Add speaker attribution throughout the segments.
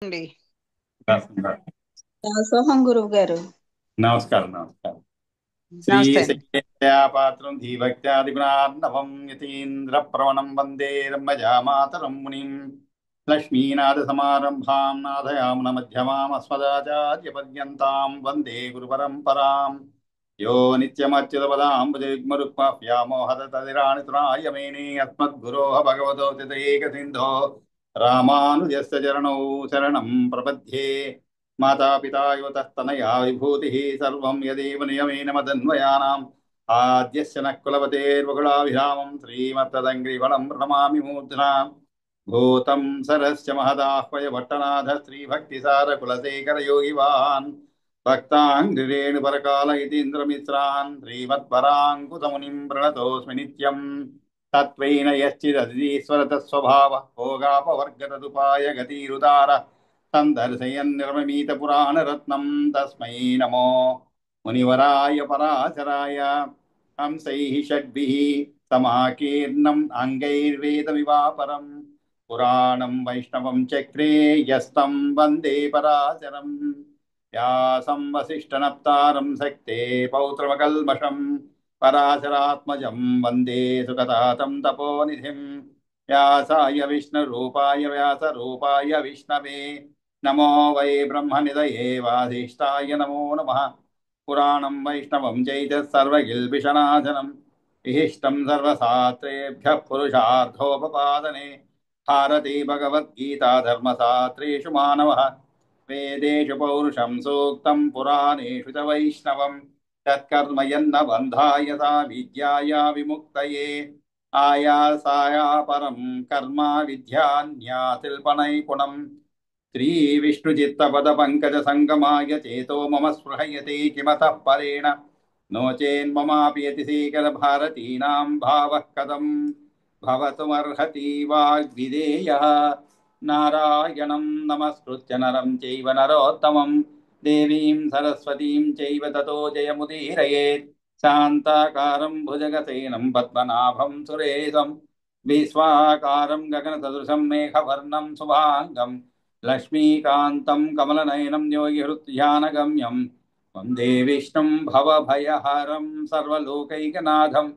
Speaker 1: అండి.
Speaker 2: సోహం గురువు గారు.
Speaker 3: నమస్కారం నమస్కారం.
Speaker 1: నమస్తే అండి.
Speaker 3: శ్రీశైలపాత్రం ధీభక్త్యాదిగుణార్ణవం యతీంద్ర ప్రవణం వందే బ్రహ్మజామాతరం మునిం లక్ష్మీనాథ సమారంభాం నాథయామున మధ్యమాం అస్మదాచార్య పర్యంతాం వందే గురు పరంపరాం యో నిత్యమచ్యుతపదాంబుజయుగ్మరుక్మవ్యామోహత తదిరాణి తునాయ మేనే అస్మద్గురోః భగవతో చితయేక సింధో రామానుజస్య చరణౌ శరణం ప్రపద్యే. మాతాపితా యువతస్తనయా విభూతిः సర్వం యదేవ నియమేన మదన్వయానాम् ఆద్యస్య నః కులపతేర్వకులాభిరామం శ్రీమత్తదంగ్రివళం ప్రణమామి మూర్ధ్నా భూతం సరస్య మహదాహ్వయ భట్టనాథ శ్రీభక్తిసారకులశేఖర యోగివాన్ భక్తాంగ్రిరేణుపరకాల ఇతీంద్రమిశ్రాన్ శ్రీమత్పరాङ्कुतमुनिं ప్రణతోస్మి నిత్యం. తత్వైన యశ్చిదీశ్వరతస్వభావ భోగాపవర్గతదుపాయ గతిరుదార సందర్శయన్ నిర్మమీత పురాణరత్నం తస్మై నమో మునివరాయ పరాశరాయ. హంసైః షడ్భిః సమాకీర్ణం అంగైర్వేదమివాపరం పురాణం వైష్ణవం చక్రే యస్తం వందే పరాశరం. వ్యాసం వసిష్ఠనప్తారం శక్తే పౌత్రమకల్మషం పరాశరాత్మజం వందే సుగతాతం తపోనిధిం. వ్యాసాయ విష్ణురూపాయ వ్యాసరూపాయ విష్ణవే నమో వై బ్రహ్మనిధయే వాసిష్ఠాయ నమో నమః. పురాణం వైష్ణవం చైత సర్వగిల్బిషనాశనం విహిష్టం సర్వశాస్త్రేభ్యః పురుషార్థోపపాదనే. భారతీ భగవద్గీతా ధర్మశాస్త్రేషు మానవః వేదేషు పౌరుషం సూక్తం పురాణేషు చ వైష్ణవం తత్కర్మ యన్న బంధాయ సా విద్యాయ విముక్తయే. ఆయాసాయా పరం కర్మ విద్యాన్యాశిల్పనైపుణం శ్రీ విష్ణుచిత్తపద పంకజ సంగమాయ చేతో మమ స్పృహయతే కిమతః పరేణ నో చేన్మమాపి యతిశేఖర భారతీనాం భావః కథం భవతుమర్హతి వాగ్విదేయః. నారాయణం నమస్కృత్య నరం చైవ నరోత్తమం దేవీం సరస్వతీం చైవ తతో జయముదీరయేత్. శాంతాకారం భుజగసేనం పద్మనాభం సురేశం విశ్వాకారం గగన సదృశం మేఘవర్ణం శుభాంగం లక్ష్మీకాంతం కమలనయనం యోగిహృద్యానగమ్యం వందే విష్ణుం భవభయహరం సర్వలోకైకనాథం.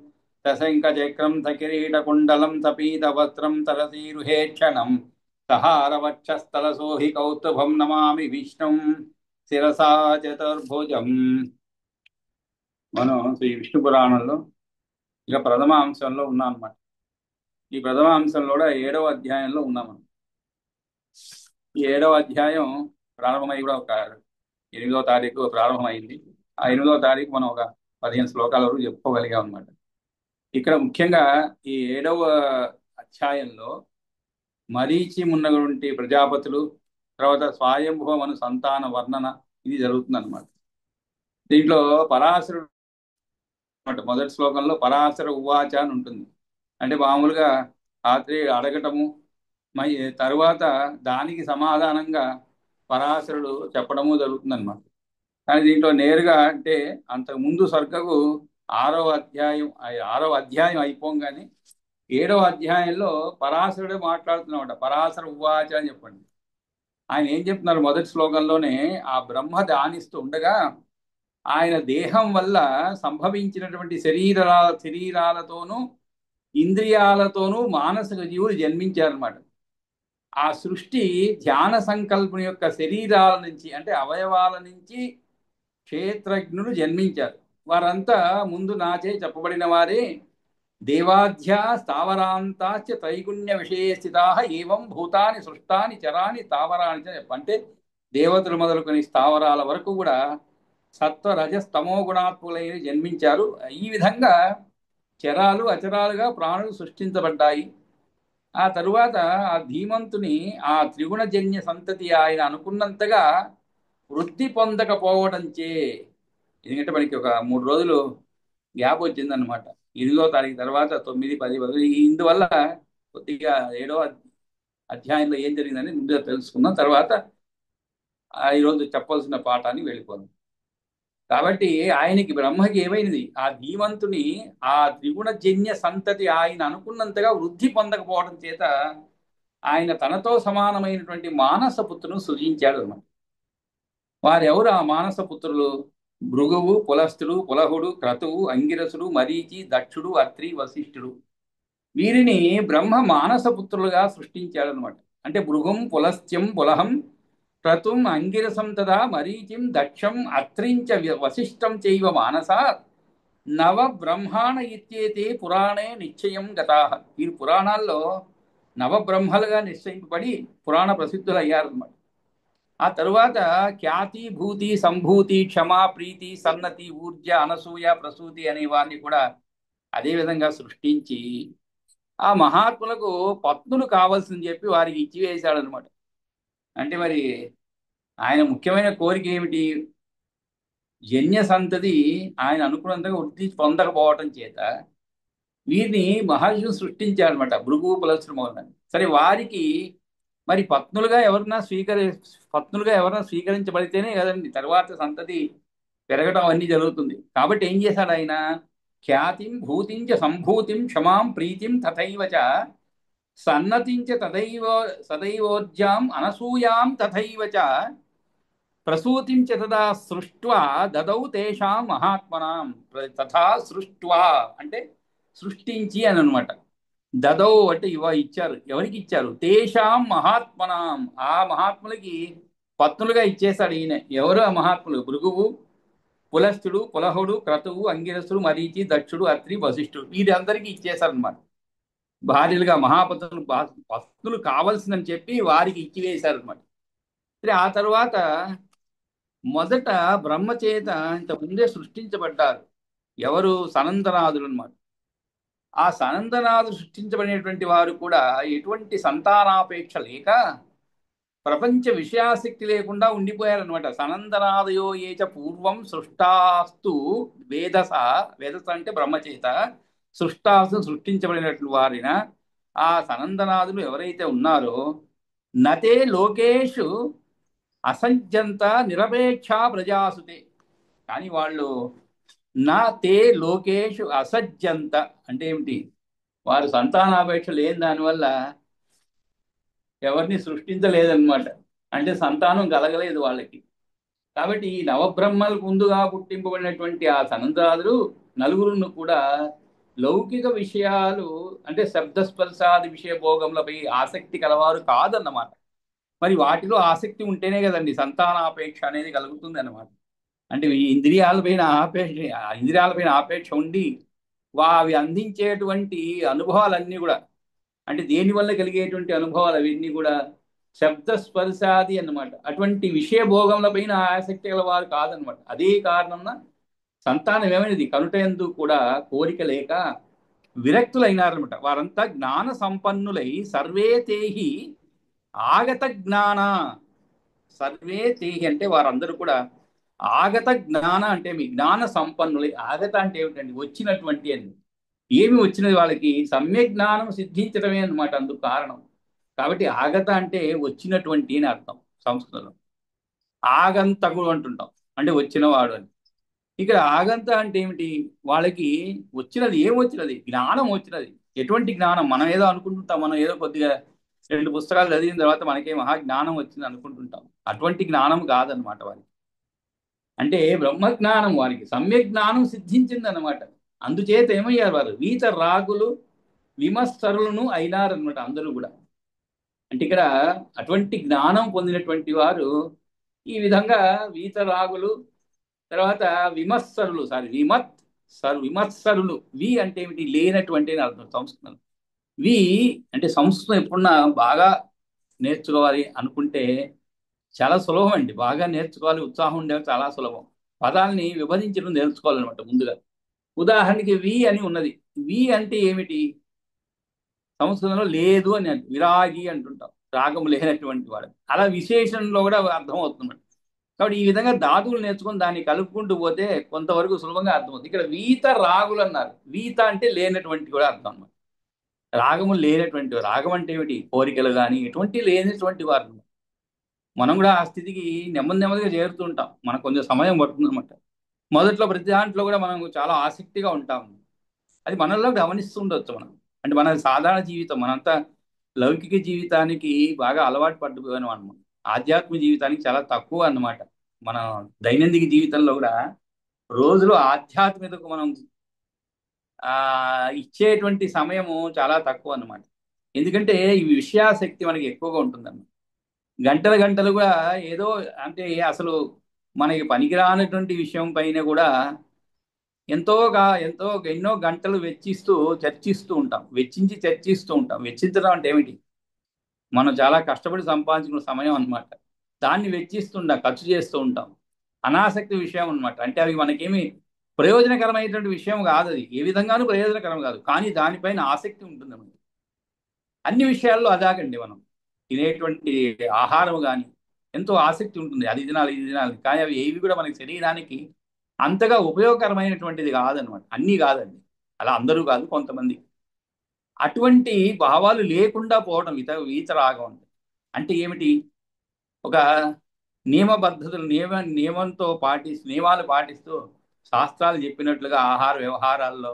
Speaker 3: సశంఖచక్రం సకిరీటకుండలం సపీతవస్త్రం తరసీరుహేక్షణం సహారవక్షస్థలశోభి కౌస్తుభం నమామి విష్ణుం శిరసా చతుర్భుజం. మనం శ్రీ విష్ణు పురాణంలో ఇక ప్రథమ అంశంలో ఉన్నాం అన్నమాట. ఈ ప్రథమ అంశంలో కూడా 7వ అధ్యాయంలో ఉన్నాం. ఈ 7వ అధ్యాయం ప్రారంభమై కూడా ఒక 8వ తారీఖు ప్రారంభమైంది. ఆ 8వ తారీఖు మనం ఒక 15 శ్లోకాల వరకు చెప్పుకోగలిగాం అనమాట. ఇక్కడ ముఖ్యంగా ఈ 7వ అధ్యాయంలో మరీచి ఉన్నటువంటి ప్రజాపతులు, తర్వాత స్వయంభువమను సంతాన వర్ణన ఇది జరుగుతుంది అనమాట. దీంట్లో పరాశరుడు మొదటి శ్లోకంలో పరాశర ఉవాచ అని ఉంటుంది. అంటే మామూలుగా రాత్రి అడగటము, తరువాత దానికి సమాధానంగా పరాశరుడు చెప్పడము జరుగుతుంది అనమాట. కానీ దీంట్లో నేరుగా అంటే అంతకు ముందు సర్గకు 6వ అధ్యాయం అయిపోగానే 7వ అధ్యాయంలో పరాశరుడే మాట్లాడుతున్నమాట. పరాశర ఉవాచ అని చెప్పండి. ఆయన ఏం చెప్తున్నారు? మొదటి శ్లోకంలోనే ఆ బ్రహ్మ ధ్యానిస్తూ ఉండగా ఆయన దేహం వల్ల సంభవించినటువంటి శరీరాలతోనూ ఇంద్రియాలతోనూ మానసిక జీవులు జన్మించారనమాట. ఆ సృష్టి ధ్యాన సంకల్పం యొక్క శరీరాల నుంచి అంటే అవయవాల నుంచి క్షేత్రజ్ఞులు జన్మించారు. వారంతా ముందు నాచే చెప్పబడిన వారే. దేవాధ్యా స్థావరాంతాశ్చ త్రైగుణ్య విషయ స్థితా ఏవం భూతాని సృష్టాని చరాని స్థావరాని అంటే దేవతలు మొదలుకొని స్థావరాల వరకు కూడా సత్వ రజస్తమో గుణాత్ములైన జన్మించారు. ఈ విధంగా చరాలు అచరాలుగా ప్రాణులు సృష్టించబడ్డాయి. ఆ తరువాత ఆ ధీమంతుని ఆ త్రిగుణజన్య సంతతి ఆయన అనుకున్నంతగా వృద్ధి పొందకపోవడంచే, ఎందుకంటే మనకి ఒక 3 రోజులు గ్యాప్ వచ్చిందనమాట. 8వ తారీఖు తర్వాత 9, 10 ఇందువల్ల కొద్దిగా 7వ అధ్యాయంలో ఏం జరిగిందని ముందుగా తెలుసుకుందాం. తర్వాత ఈరోజు చెప్పవలసిన పాఠాన్ని వెళ్ళిపోదాం. కాబట్టి ఆయనకి బ్రహ్మకి ఏమైనది? ఆ ధీమంతుని ఆ త్రిగుణజన్య సంతతి ఆయన అనుకున్నంతగా వృద్ధి పొందకపోవడం చేత ఆయన తనతో సమానమైనటువంటి మానస పుత్రును సృజించాడు అన్నమాట. వారెవరు ఆ మానస పుత్రులు? భృగువు, పులస్తుడు, పులహుడు, క్రతువు, అంగిరసుడు, మరీచి, దక్షుడు, అత్రి, వశిష్ఠుడు. వీరిని బ్రహ్మ మానస పుత్రులుగా సృష్టించాడనమాట. అంటే భృగుం, పులస్త్యం, పులహం, క్రతుం, అంగిరసం తదా మరీచిం, దక్షం, అత్రించ వశిష్టం చైవ మానస నవ బ్రహ్మాణ ఇత్యేతే పురాణే నిశ్చయం గతాః. వీరు పురాణాల్లో నవబ్రహ్మలుగా నిశ్చయింపబడి పురాణ ప్రసిద్ధులు అయ్యారన్నమాట. ఆ తరువాత ఖ్యాతి, భూతి, సంభూతి, క్షమ, ప్రీతి, సన్నతి, ఊర్జ, అనసూయ, ప్రసూతి అనే వారిని కూడా అదే విధంగా సృష్టించి ఆ మహాత్ములకు పత్నులు కావాల్సింది చెప్పి వారికి ఇచ్చివేశాడు అనమాట. అంటే మరి ఆయన ముఖ్యమైన కోరిక ఏమిటి? జన్య సంతతి ఆయన అనుకున్నంతగా వృద్ధి పొందకపోవటం చేత వీరిని మహర్షులు సృష్టించారనమాట, భృగు పులస్త్ర మౌలని. సరే, వారికి మరి పత్నులుగా ఎవరైనా స్వీకరించబడితేనే కదండి తర్వాత సంతతి పెరగటం అవన్నీ జరుగుతుంది. కాబట్టి ఏం చేశాడు ఆయన? ఖ్యాతిం, భూతించ, సంభూతిం, క్షమాం, ప్రీతిం తథైవ చ సన్నతించ తదైవ సదైవోర్జాం, అనసూయాం తథైవ చ ప్రసూతిం చ తదా సృష్ట్వా దదౌ తేషాం మహాత్మనాం. తథా సృష్ట్వా అంటే సృష్టించి అని అనమాట. దదౌ అంటే ఇచ్చారు. ఎవరికి ఇచ్చారు? తేషాం మహాత్మనాం. ఆ మహాత్ములకి పత్నులుగా ఇచ్చేశాడు ఈయన. ఎవరు ఆ మహాత్ములు? భృగువు, పులస్తుడు, పులహుడు, క్రతువు, అంగిరసుడు, మరీచి, దక్షుడు, అత్రి, వశిష్ఠుడు. వీరందరికీ ఇచ్చేశారనమాట భార్యలుగా. పత్నులు కావలసిందని చెప్పి వారికి ఇచ్చివేశారనమాట. సరే, ఆ తర్వాత మొదట బ్రహ్మచేత ఇంత ముందే సృష్టించబడ్డారు. ఎవరు? సనందనాథులు అనమాట. ఆ సనందనాథులు సృష్టించబడినటువంటి వారు కూడా ఎటువంటి సంతానాపేక్ష లేక ప్రపంచ విషయాసక్తి లేకుండా ఉండిపోయారనమాట. సనందనాదయో ఏచ పూర్వం సృష్టాస్తు వేదస. వేదస అంటే బ్రహ్మచేత సృష్టాస్తు సృష్టించబడినట్లు వారిన ఆ సనందనాదులు ఎవరైతే ఉన్నారో నతే లోకేషు అసంజంత నిరపేక్ష ప్రజాసుతే. కానీ వాళ్ళు నా తే లోకేషు అసజ్జంత అంటే ఏమిటి? వారు సంతానాపేక్ష లేని దానివల్ల ఎవరిని సృష్టించలేదన్నమాట. అంటే సంతానం కలగలేదు వాళ్ళకి. కాబట్టి ఈ నవబ్రహ్మలకు ముందుగా పుట్టింపబడినటువంటి ఆ సనందాదులు నలుగురును కూడా లౌకిక విషయాలు అంటే శబ్దస్పర్శాది విషయ భోగములపై ఆసక్తి కలవారు కాదన్నమాట. మరి వాటిలో ఆసక్తి ఉంటేనే కదండి సంతానాపేక్ష అనేది కలుగుతుంది అన్నమాట. అంటే ఈ ఇంద్రియాలపైన ఆపేక్ష ఉండి అవి అందించేటువంటి అనుభవాలన్నీ కూడా, అంటే దేనివల్ల కలిగేటువంటి అనుభవాలు అవన్నీ కూడా శబ్దస్పర్శాది అన్నమాట. అటువంటి విషయ భోగముల పైన ఆసక్తి గల వారు కాదనమాట. అదే కారణం సంతానం ఏమైనది కనుటయందు కూడా కోరిక లేక విరక్తులైనారనమాట. వారంతా జ్ఞాన సంపన్నులై సర్వే తేహి ఆగత జ్ఞాన. సర్వే తేహి అంటే వారందరూ కూడా ఆగత జ్ఞాన అంటే మీ జ్ఞాన సంపన్నులై. ఆగత అంటే ఏమిటండి? వచ్చినటువంటి అని. ఏమి వచ్చినది వాళ్ళకి? సమ్యక్ జ్ఞానం సిద్ధించడమే అనమాట అందుకు కారణం. కాబట్టి ఆగత అంటే వచ్చినటువంటి అని అర్థం సంస్కృతంలో. ఆగంతకుడు అంటుంటాం, అంటే వచ్చినవాడు అని. ఇక్కడ ఆగంత అంటే ఏమిటి? వాళ్ళకి వచ్చినది ఏం వచ్చినది? జ్ఞానం వచ్చినది. ఎటువంటి జ్ఞానం? మనం ఏదో అనుకుంటుంటాం, మనం ఏదో కొద్దిగా రెండు పుస్తకాలు చదివిన తర్వాత మనకే మహా జ్ఞానం వచ్చింది అనుకుంటుంటాం. అటువంటి జ్ఞానం కాదనమాట వారికి. అంటే బ్రహ్మజ్ఞానం వారికి సమ్యక్ జ్ఞానం సిద్ధించింది అనమాట. అందుచేత ఏమయ్యారు వారు? వీత రాగులు విమస్తరులను అయినారనమాట అందరూ కూడా. అంటే ఇక్కడ అటువంటి జ్ఞానం పొందినటువంటి వారు ఈ విధంగా వీతరాగులు, తర్వాత విమత్సరులు, విమత్సరులు. వి అంటే ఏమిటి? లేనటువంటి అని అర్థం సంస్కృతం. వి అంటే సంస్కృతం ఎప్పుడన్నా బాగా నేర్చుకోవాలి అనుకుంటే చాలా సులభం అండి. బాగా నేర్చుకోవాలి, ఉత్సాహం ఉండేవి చాలా సులభం. పదాలని విభజించడం నేర్చుకోవాలన్నమాట ముందుగా. ఉదాహరణకి వి అని ఉన్నది. వి అంటే ఏమిటి? సంస్కృతంలో లేదు అని విరాగి అంటుంటాం, రాగం లేనటువంటి వాడు. అలా విశేషణలో కూడా అర్థం అవుతుంది. కాబట్టి ఈ విధంగా ధాతువులు నేర్చుకుని దాన్ని కలుపుకుంటూ పోతే కొంతవరకు సులభంగా అర్థమవుతుంది. ఇక్కడ వీత రాగులు అన్నారు. వీత అంటే లేనటువంటి కూడా అర్థం అన్నమాట. రాగములు లేనటువంటి. రాగం అంటే ఏమిటి? కోరికలు కానీ ఎటువంటి లేనటువంటి వారు. మనం కూడా ఆ స్థితికి నెమ్మదిగా చేరుతుంటాం. మనకు కొంచెం సమయం పడుతుంది అనమాట. మొదట్లో ప్రతి దాంట్లో కూడా మనం చాలా ఆసక్తిగా ఉంటాం. అది మనలో గమనిస్తూ ఉండొచ్చు మనం. అంటే మన సాధారణ జీవితం మనంతా లౌకిక జీవితానికి బాగా అలవాటు పడిపోయాను అన్నమాట. ఆధ్యాత్మిక జీవితానికి చాలా తక్కువ అన్నమాట. మన దైనందిక జీవితంలో కూడా రోజులో ఆధ్యాత్మికతకు మనం ఆ ఇచ్చేటువంటి సమయము చాలా తక్కువ అన్నమాట. ఎందుకంటే ఈ విషయాసక్తి మనకి ఎక్కువగా ఉంటుందన్నమాట. గంటల గంటలు కూడా ఏదో, అంటే అసలు మనకి పనికిరానటువంటి విషయం పైన కూడా ఎంతో ఎన్నో గంటలు చర్చిస్తూ ఉంటాం. చర్చిస్తూ ఉంటాం. వెచ్చించడం అంటే ఏమిటి? మనం చాలా కష్టపడి సంపాదించుకున్న సమయం అన్నమాట. దాన్ని ఖర్చు చేస్తూ ఉంటాం. అనాసక్తి విషయం అన్నమాట. అంటే అవి మనకేమి ప్రయోజనకరమైనటువంటి విషయం కాదు. అది ఏ విధంగానూ ప్రయోజనకరం కాదు, కానీ దానిపైన ఆసక్తి ఉంటుంది మనకి. అన్ని విషయాల్లో అదాగండి. మనం తినేటువంటి ఆహారం కానీ ఎంతో ఆసక్తి ఉంటుంది. అది తినాలి, ఇది తినాలి, కానీ అవి ఏవి కూడా మనకి శరీరానికి అంతగా ఉపయోగకరమైనటువంటిది కాదనమాట. అన్నీ కాదండి. అలా అందరూ కాదు, కొంతమంది. అటువంటి భావాలు లేకుండా పోవడం వీతరాగం అంటే. అంటే ఏమిటి? ఒక నియమాలు పాటిస్తూ శాస్త్రాలు చెప్పినట్లుగా ఆహార వ్యవహారాల్లో,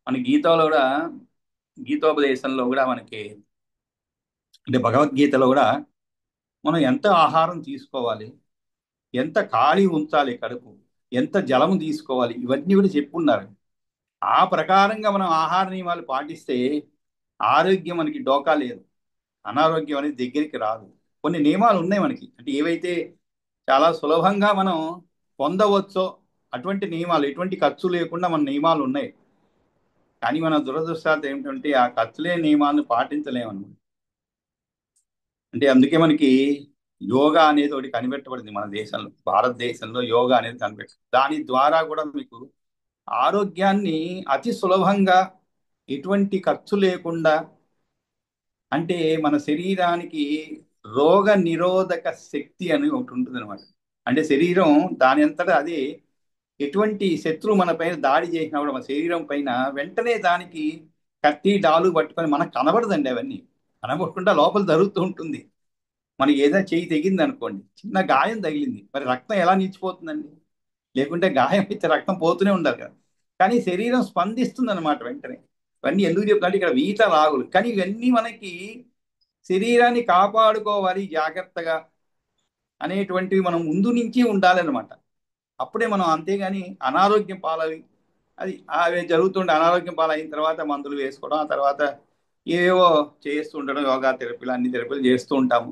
Speaker 3: మన గీతోపదేశంలో కూడా మనకి, అంటే భగవద్గీతలో కూడా మనం ఎంత ఆహారం తీసుకోవాలి, ఎంత ఖాళీ ఉంచాలి కడుపు, ఎంత జలము తీసుకోవాలి, ఇవన్నీ కూడా చెప్పున్నారు. ఆ ప్రకారంగా మనం ఆహార నియమాలు పాటిస్తే ఆరోగ్యం మనకి డోకా లేదు, అనారోగ్యం అనేది దగ్గరికి రాదు. కొన్ని నియమాలు ఉన్నాయి మనకి, అంటే ఏవైతే చాలా సులభంగా మనం పొందవచ్చో అటువంటి నియమాలు, ఎటువంటి ఖర్చు లేకుండా మన నియమాలు ఉన్నాయి. కానీ మన దురదృష్టాలు ఏమిటంటే ఆ ఖర్చు లేని నియమాలను పాటించలేమన్నమాట. అంటే అందుకే మనకి యోగా అనేది ఒకటి కనిపెట్టబడింది మన దేశంలో. భారతదేశంలో యోగా అనేది కనిపెట్టింది. దాని ద్వారా కూడా మీకు ఆరోగ్యాన్ని అతి సులభంగా, ఎటువంటి ఖర్చు లేకుండా, అంటే మన శరీరానికి రోగ నిరోధక శక్తి అని ఒకటి ఉంటుంది అనమాట. అంటే శరీరం దాని అంతటా అదే, ఎటువంటి శత్రువు మన పైన దాడి చేసినా కూడా మన శరీరం పైన వెంటనే దానికి కత్తి డాలు పట్టుకొని మనకు కనబడదండి. అవన్నీ కనబడకుండా లోపల జరుగుతూ ఉంటుంది. మనకి ఏదైనా చెయ్యి తెగింది అనుకోండి, చిన్న గాయం తగిలింది, మరి రక్తం ఎలా నిలిచిపోతుందండి? లేకుంటే గాయం అయితే రక్తం పోతూనే ఉండాలి కదా. కానీ శరీరం స్పందిస్తుంది అనమాట వెంటనే. ఇవన్నీ ఎందుకు చెప్తుంటే ఇక్కడ వీత రాగులు, కానీ ఇవన్నీ మనకి శరీరాన్ని కాపాడుకోవాలి జాగ్రత్తగా అనేటువంటివి మనం ముందు నుంచి ఉండాలన్నమాట. అప్పుడే మనం, అంతేగాని అనారోగ్యం పాలవి, అది అవి జరుగుతుండే అనారోగ్యం పాలైన తర్వాత మందులు వేసుకోవడం, ఆ తర్వాత ఏవేవో చేస్తూ ఉండడం, యోగా థెరపీలు, అన్ని థెరపీలు చేస్తూ ఉంటాము.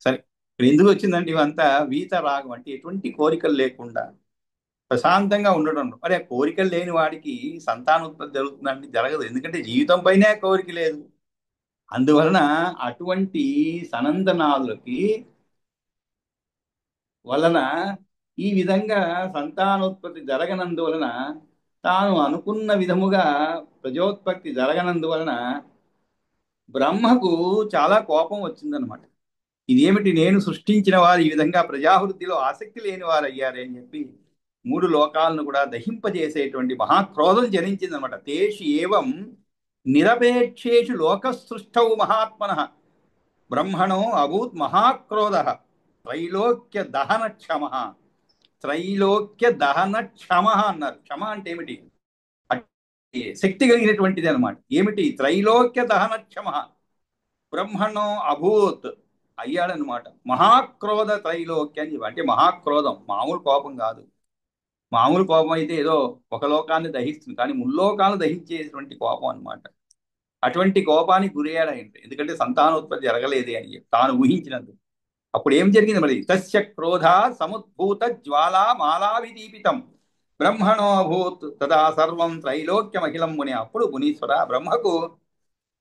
Speaker 3: సరే, ఇక్కడ ఎందుకు వచ్చిందంటే ఇవంతా వీత రాగం, అంటే ఎటువంటి కోరికలు లేకుండా ప్రశాంతంగా ఉండడం. మరి ఆ కోరికలు లేని వాడికి సంతానోత్పత్తి జరుగుతుందంటే జరగదు, ఎందుకంటే జీవితం పైనే కోరిక లేదు. అందువలన అటువంటి సనందనాదులకి వలన ఈ విధంగా సంతానోత్పత్తి జరగనందువలన, తాను అనుకున్న విధముగా ప్రజోత్పత్తి జరగనందువలన బ్రహ్మకు చాలా కోపం వచ్చిందనమాట. ఇదేమిటి, నేను సృష్టించిన వారు ఈ విధంగా ప్రజావృద్ధిలో ఆసక్తి లేని వారు అయ్యారే అని చెప్పి మూడు లోకాలను కూడా దహింపజేసేటువంటి మహాక్రోధం జనించిందనమాట. తేషు ఏవం నిరపేక్షేషు లోకసృష్టౌ మహాత్మన బ్రహ్మణో అభూత్ మహాక్రోధ త్రైలోక్య దహన క్షమ. త్రైలోక్య దహన క్షమ అన్నారు. క్షమ అంటే ఏమిటి? శక్తి కలిగినటువంటిది అనమాట. ఏమిటి? త్రైలోక్య దహన క్షమ బ్రహ్మణో అభూత్ అయ్యాడనమాట. మహాక్రోధ త్రైలోక్య అని చెప్పి, అంటే మహాక్రోధం మామూలు కోపం కాదు. మామూలు కోపం అయితే ఏదో ఒక లోకాన్ని దహిస్తుంది, కానీ ముల్లోకాలను దహించేటువంటి కోపం అనమాట. అటువంటి కోపానికి గురయ్యాడు ఆయన, ఎందుకంటే సంతానోత్పత్తి జరగలేదే అని చెప్పి తాను ఊహించినందుకు. అప్పుడు ఏం జరిగింది మరి? తస్య క్రోధ సముద్భూత జ్వాలా మాలావిదీపితం బ్రహ్మణో భూత్ తదా సర్వం త్రైలోక్యమఖిలం ముని. అప్పుడు మునీశ్వర, బ్రహ్మకు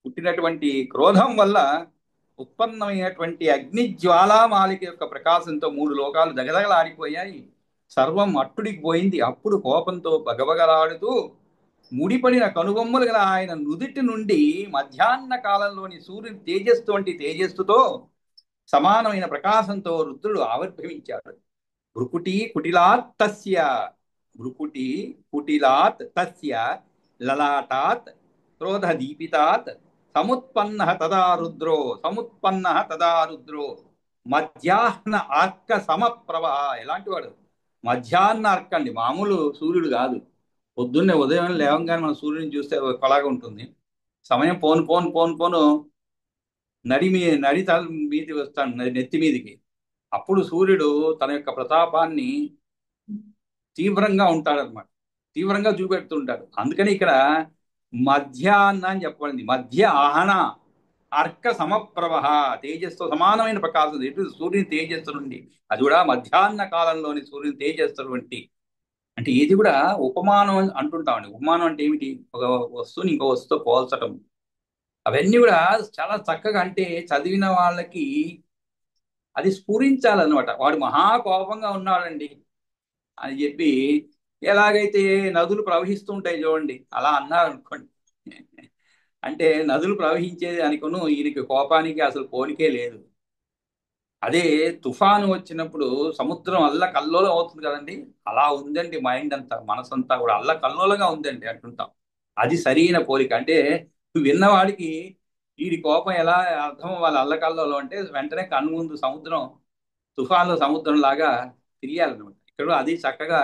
Speaker 3: పుట్టినటువంటి క్రోధం వల్ల ఉత్పన్నమైనటువంటి అగ్నిజ్వాలామాలిక యొక్క ప్రకాశంతో మూడు లోకాలు దగదగలాడిపోయాయి, సర్వం అట్టుడికి పోయింది. అప్పుడు కోపంతో బగబగలాడుతూ ముడిపడిన కనుబొమ్మలు గల ఆయన నుదిటి నుండి మధ్యాహ్న కాలంలోని సూర్యుని తేజస్సుతో సమానమైన ప్రకాశంతో రుద్రుడు ఆవిర్భవించాడు. భృకుటి కుటిలాత్ తస్య భృకుటి కుటిలాత్ తస్య లలాటాత్ క్రోధ దీపితాత్ సముత్పన్న తదా రుద్రో మధ్యాహ్న అర్క సమప్రభ. ఎలాంటి వాడు? మధ్యాహ్న అర్క అండి, మామూలు సూర్యుడు కాదు. పొద్దున్నే ఉదయం లేవంగానే మన సూర్యుడిని చూస్తే ఒకలాగా ఉంటుంది. సమయం పోను నడి తల మీది వస్తాడు, నెత్తి మీదికి. అప్పుడు సూర్యుడు తన యొక్క ప్రతాపాన్ని తీవ్రంగా ఉంటాడనమాట, తీవ్రంగా చూపెడుతుంటాడు. అందుకని ఇక్కడ మధ్యాహ్న అని చెప్పబడింది. మధ్య ఆహన అర్క సమప్రభ, తేజస్తో సమానమైన ప్రకాశం ఎటు సూర్యుని తేజస్సు నుండి, అది కూడా మధ్యాహ్న కాలంలోని సూర్యుని తేజస్సు వంటి. అంటే ఇది కూడా ఉపమానం అని అంటుంటామండి. ఉపమానం అంటే ఏమిటి? ఒక వస్తువుని ఇంకో వస్తువుతో పోల్చటం. అవన్నీ కూడా చాలా చక్కగా, అంటే చదివిన వాళ్ళకి అది స్ఫురించాలన్నమాట. వాడు మహాకోపంగా ఉన్నాడండి అని చెప్పి, ఎలాగైతే నదులు ప్రవహిస్తూ ఉంటాయి చూడండి, అలా అన్నారు అనుకోండి. అంటే నదులు ప్రవహించేది అనుకును, ఈయనకి కోపానికి అసలు పోలికే లేదు. అదే తుఫాను వచ్చినప్పుడు సముద్రం అల్లకల్లోలం అవుతుంది కదండి, అలా ఉందండి మైండ్ అంతా, మనసంతా కూడా అల్లకల్లోలంగా ఉందండి అంటుంటాం. అది సరైన పోలిక. అంటే విన్నవాడికి వీడి కోపం ఎలా అర్థం అవ్వాలి అల్లకల్లోలం అంటే, వెంటనే కన్ను ముందు సముద్రం, తుఫాన్లో సముద్రం లాగా తెలియాలన్నమాట. ఇక్కడ అది చక్కగా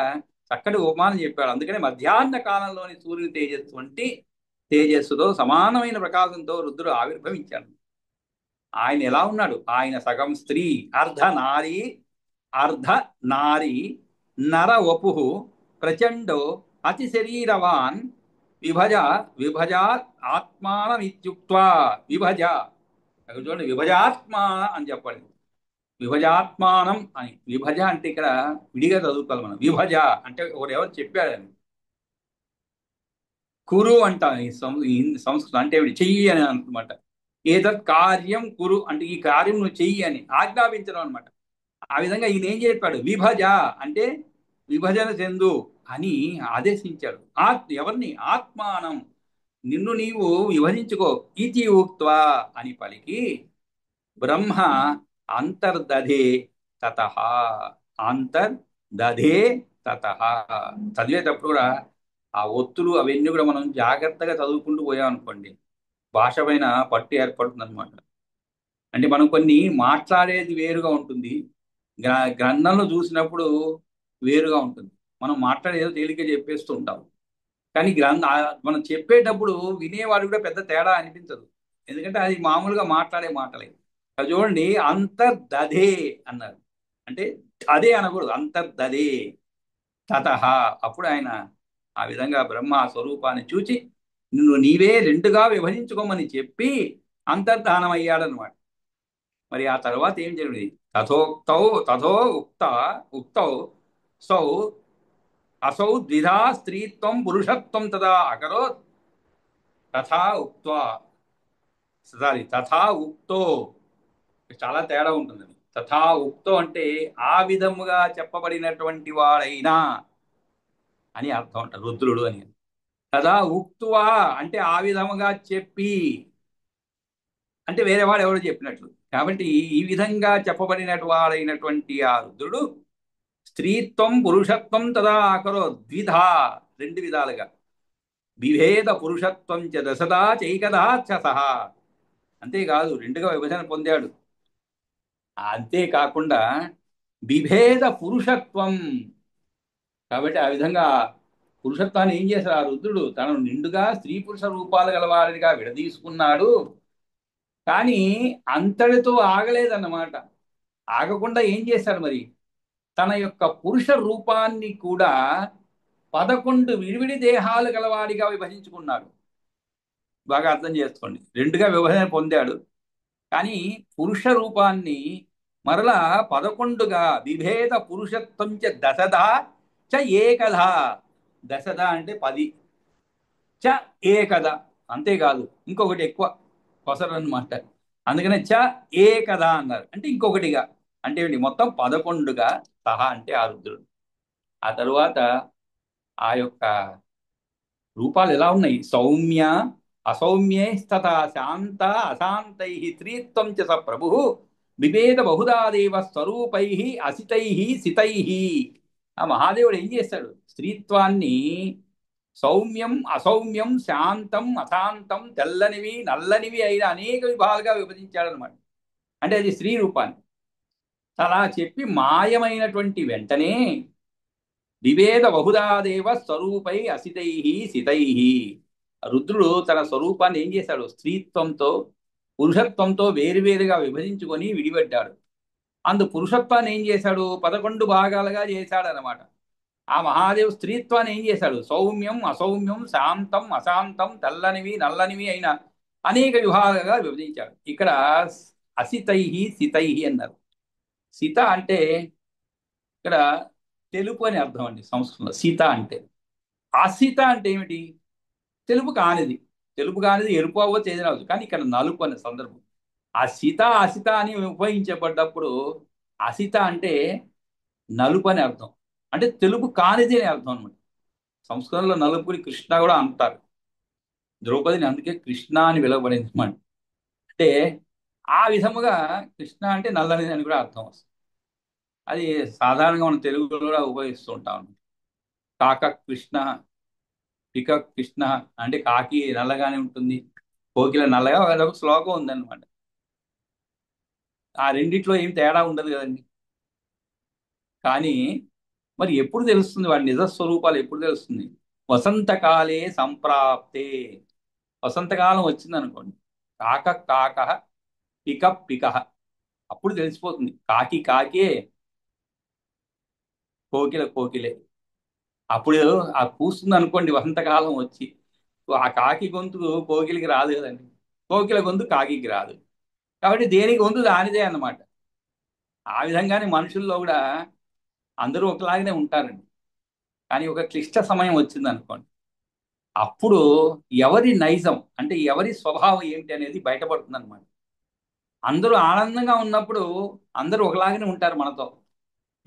Speaker 3: చక్కటి ఉపమానం చెప్పాడు. అందుకనే మధ్యాహ్న కాలంలోని సూర్యుని తేజస్సు వంటి తేజస్సుతో సమానమైన ప్రకాశంతో రుద్రుడు ఆవిర్భవించాడు. ఆయన ఎలా ఉన్నాడు? ఆయన సగం స్త్రీ, అర్ధ నారీ, అర్ధ నారీ, నర వపు, ప్రచండో అతి శరీరవాన్, విభజ విభజ ఆత్మానమిత్యుక్త్వా, విభజ, అక్కడ చూడండి, విభజాత్మాన అని చెప్పండి. విభజాత్మానం అని, విభజ అంటే ఇక్కడ విడిగా చదువుకోవాలి మనం. విభజ అంటే ఒకరు ఎవరు చెప్పారని. కురు అంటాం ఈ సంస్కృతం, అంటే చెయ్యి అని అనమాట. ఏదత్ కార్యం కురు అంటే ఈ కార్యం నువ్వు చెయ్యి అని ఆజ్ఞాపించడం అనమాట. ఆ విధంగా ఈయన ఏం చెప్పాడు? విభజ అంటే విభజన చెందు అని ఆదేశించాడు. ఎవరిని? ఆత్మానం, నిన్ను నీవు విభజించుకో. ఇతి ఉక్త్వా అని పలికి, బ్రహ్మ అంతర్దధే తతః, అంతర్దధే తతః. చదివేటప్పుడు కూడా ఆ ఒత్తులు అవన్నీ కూడా మనం జాగ్రత్తగా చదువుకుంటూ పోయాం అనుకోండి, భాష పైన పట్టు ఏర్పడుతుంది అనమాట. అంటే మనం కొన్ని మాట్లాడేది వేరుగా ఉంటుంది, గ్రంథంలో చూసినప్పుడు వేరుగా ఉంటుంది. మనం మాట్లాడేదో తేలిక చెప్పేస్తూ ఉంటాం, కానీ మనం చెప్పేటప్పుడు వినేవాడు కూడా పెద్ద తేడా అనిపించదు, ఎందుకంటే అది మామూలుగా మాట్లాడే మాటలే. అది చూడండి, అంతర్దధే అన్నారు, అంటే అదే అనకూడదు, అంతర్దధే తతః. అప్పుడు ఆయన ఆ విధంగా బ్రహ్మ స్వరూపాన్ని చూచి నిన్ను నీవే రెండుగా విభజించుకోమని చెప్పి అంతర్ధానం అయ్యాడనమాట. మరి ఆ తర్వాత ఏం జరిగింది? తథోక్తౌ తథో ఉక్త ఉక్తౌ సౌ అసౌ ద్విధా స్త్రీత్వం పురుషత్వం తదా అకరోత్, తథా ఉక్త్వా, సారీ తథా ఉక్తో, చాలా తేడా ఉంటుంది. తథా ఉక్తో అంటే ఆ విధముగా చెప్పబడినటువంటి వాడైనా అని అర్థం అంట, రుద్రుడు అని. తదా ఉక్తువా అంటే ఆ విధముగా చెప్పి, అంటే వేరే వాడు ఎవరు చెప్పినట్లు. కాబట్టి ఈ విధంగా చెప్పబడినటు వాడైనటువంటి ఆ రుద్రుడు స్త్రీత్వం పురుషత్వం తదా ఆకరో ద్విధా, రెండు విధాలుగా, విభేద పురుషత్వం చ దశదా చైకదా చ సహా, అంతేకాదు రెండుగా విభజన పొందాడు. అంతేకాకుండా విభేద పురుషత్వం, కాబట్టి ఆ విధంగా పురుషత్వాన్ని ఏం చేశాడు ఆ రుద్రుడు? తనను నిండుగా స్త్రీ పురుష రూపాలు గలవాడిగా విడదీసుకున్నాడు. కానీ అంతటితో ఆగలేదన్నమాట. ఆగకుండా ఏం చేశాడు మరి? తన యొక్క పురుష రూపాన్ని కూడా 11 విడివిడి దేహాలు గలవాడిగా విభజించుకున్నాడు. బాగా అర్థం చేసుకోండి, రెండుగా విభజన పొందాడు, కానీ పురుష రూపాన్ని మరలా 11గా, విభేద పురుషత్వం చ దశధా చ ఏకధా, దశధ అంటే 10, చ ఏకధ, అంతేకాదు ఇంకొకటి ఎక్కువ కొసరు అనమాట. అందుకనే చ ఏకధ అన్నారు, అంటే ఇంకొకటిగా, అంటే ఏంటి? మొత్తం 11గా, సహా అంటే ఆ రుద్రుడు. ఆ తరువాత ఆ యొక్క రూపాలు ఎలా ఉన్నాయి? సౌమ్య అసౌమ్యై తథా శాంత అశాంతై స్త్రీత్వం చ స ప్రభు, విభేద బహుదాదేవ స్వరూపై అసితై సితై. ఆ మహాదేవుడు ఏం చేస్తాడు? స్త్రీత్వాన్ని సౌమ్యం అసౌమ్యం, శాంతం అశాంతం, తెల్లనివి నల్లనివి అయిన అనేక విభాగాలుగా విభజించాడనమాట. అంటే అది స్త్రీ రూపాన్ని అలా చెప్పి మాయమైనటువంటి వెంటనే విభేద బహుదాదేవ స్వరూపై అసితై సితై, రుద్రుడు తన స్వరూపాన్ని ఏం చేశాడు? స్త్రీత్వంతో పురుషత్వంతో వేరువేరుగా విభజించుకొని విడిపడ్డాడు. పురుషత్వాన్ని ఏం చేశాడు? 11 భాగాలుగా చేశాడు అనమాట. ఆ మహాదేవ్ స్త్రీత్వాన్ని ఏం చేశాడు? సౌమ్యం, అసౌమ్యం, శాంతం, అశాంతం, తెల్లనివి, నల్లనివి అయిన అనేక విభాగాలుగా విభజించాడు. ఇక్కడ అసితై సితై అన్నారు. సీత అంటే ఇక్కడ తెలుపు అని అర్థం అండి సంస్కృతంలో. సీత అంటే, అసీత అంటే ఏమిటి? తెలుపు కానిది. తెలుపు కానిది ఎరుపు అవ్వచ్చు, ఏదైనా అవ్వచ్చు, కానీ ఇక్కడ నలుపు అనే సందర్భం. ఆ సీత అసిత అని ఉపయోగించబడ్డప్పుడు అసిత అంటే నలుపు అని అర్థం, అంటే తెలుపు కానిది అని అర్థం అనమాట. సంస్కృతంలో నలుపుని కృష్ణ కూడా అంటారు. ద్రౌపదిని అందుకే కృష్ణ అని పిలువబడింది అనమాట. అంటే ఆ విధముగా కృష్ణ అంటే నల్లని అని కూడా అర్థం వస్తుంది. అది సాధారణంగా మనం తెలుగులో కూడా ఉపయోగిస్తూ ఉంటాం. కాక కృష్ణ, పిక కృష్ణ అంటే కాకి నల్లగానే ఉంటుంది, కోకిల నల్లగా, అదొక శ్లోకం ఉందన్నమాట. ఆ రెండిట్లో ఏం తేడా ఉండదు కదండి. కానీ మరి ఎప్పుడు తెలుస్తుంది వాడి నిజస్వరూపాలు? ఎప్పుడు తెలుస్తుంది? వసంతకాలే సంప్రాప్తే. వసంతకాలం వచ్చింది అనుకోండి, కాక కాక, పిక పిక, అప్పుడు తెలిసిపోతుంది. కాకి కాకే, కోకిల కోకిలే. అప్పుడు ఆ కూస్తుంది అనుకోండి వసంతకాలం వచ్చి, ఆ కాకి గొంతు కోకిలికి రాదు కదండి, కోకిల గొంతు కాకికి రాదు. కాబట్టి దేని గొంతు దానిదే అన్నమాట. ఆ విధంగానే మనుషుల్లో కూడా అందరూ ఒకలాగానే ఉంటారండి. కానీ ఒక క్లిష్ట సమయం వచ్చింది అనుకోండి, అప్పుడు ఎవరి నైజం అంటే ఎవరి స్వభావం ఏమిటి అనేది బయటపడుతుంది అనమాట. అందరూ ఆనందంగా ఉన్నప్పుడు అందరూ ఒకలాగానే ఉంటారు మనతో.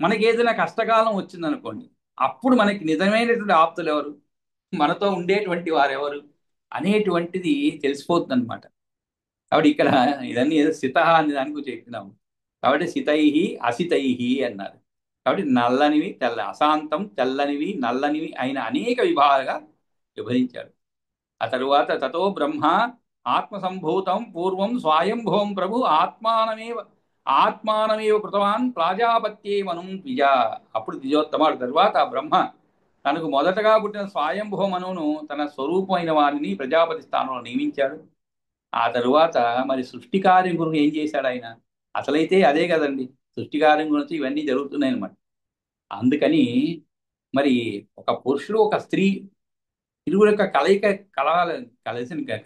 Speaker 3: మనకి ఏదైనా కష్టకాలం వచ్చింది అనుకోండి, అప్పుడు మనకి నిజమైనటువంటి ఆప్తులు ఎవరు, మనతో ఉండేటువంటి వారెవరు అనేటువంటిది తెలిసిపోతుంది అనమాట. కాబట్టి ఇక్కడ ఇదన్నీ ఏదో సిత అనే దానికి చెప్పినాము. కాబట్టి సితై అసితై అన్నారు. కాబట్టి నల్లనివి, అశాంతం, తెల్లనివి, నల్లనివి అయిన అనేక విభాగాలుగా విభజించాడు. ఆ తరువాత తతో బ్రహ్మ ఆత్మసంభూతం పూర్వం స్వయంభవం ప్రభు ఆత్మానమేవ కృతవాన్ ప్రాజాపత్యే మనుం ద్విజ. అప్పుడు ద్విజోత్తమాడు తరువాత ఆ బ్రహ్మ తనకు మొదటగా పుట్టిన స్వయంభవ మనువును తన స్వరూపమైన వారిని ప్రజాపతి స్థానంలో నియమించాడు. ఆ తరువాత మరి సృష్టి కార్యం గురించి ఏం చేశాడు ఆయన? అసలైతే అదే కదండి, సృష్టి కార్యం గురించి ఇవన్నీ జరుగుతున్నాయి అనమాట. అందుకని మరి ఒక పురుషుడు ఒక స్త్రీ ఇరువురు యొక్క కలయిక కలవాలి,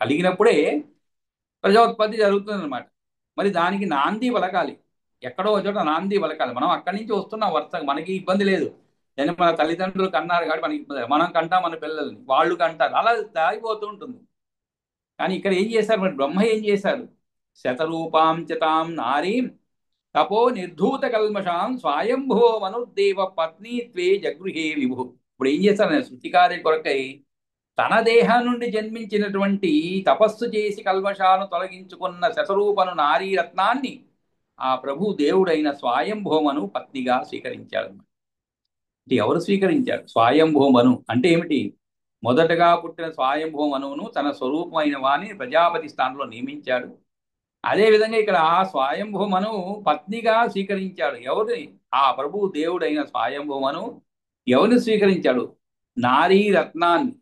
Speaker 3: కలిగినప్పుడే ప్రజోత్పత్తి జరుగుతుంది అనమాట. మరి దానికి నాంది పలకాలి, ఎక్కడో ఒక చోట నాంది పలకాలి. మనం అక్కడి నుంచి వస్తున్నాం వరుసగా, మనకి ఇబ్బంది లేదు. నేను మన తల్లిదండ్రులు కన్నారు కాబట్టి మనకి ఇబ్బంది లేదు. మనం కంటాం మన పిల్లల్ని, వాళ్ళు కంటారు, అలా సాగిపోతూ ఉంటుంది. కానీ ఇక్కడ ఏం చేశారు మరి? బ్రహ్మ ఏం చేశారు? శతరూపాం చతాం నారీం తపో నిర్ధూత కల్మషాం స్వయంభో మనుర్దేవ పత్నీత్వే జగృహే విభు. ఇప్పుడు ఏం చేశారు? శృతికార్య కొరకై తన దేహం నుండి జన్మించినటువంటి, తపస్సు చేసి కల్మషాలను తొలగించుకున్న శతరూపను నారీరత్నాన్ని ఆ ప్రభు దేవుడైన స్వయంభోమను పత్నిగా స్వీకరించాడు. అంటే ఎవరు స్వీకరించారు? స్వయంభోమను అంటే ఏమిటి? మొదటగా పుట్టిన స్వయంభోమనువును తన స్వరూపమైన వాణి ప్రజాపతి స్థానంలో నియమించాడు. అదేవిధంగా ఇక్కడ ఆ స్వయంభూమను పత్నిగా స్వీకరించాడు. ఎవరిని? ఆ ప్రభు దేవుడైన స్వయంభూమను ఎవరిని స్వీకరించాడు? నారీ రత్నాన్ని.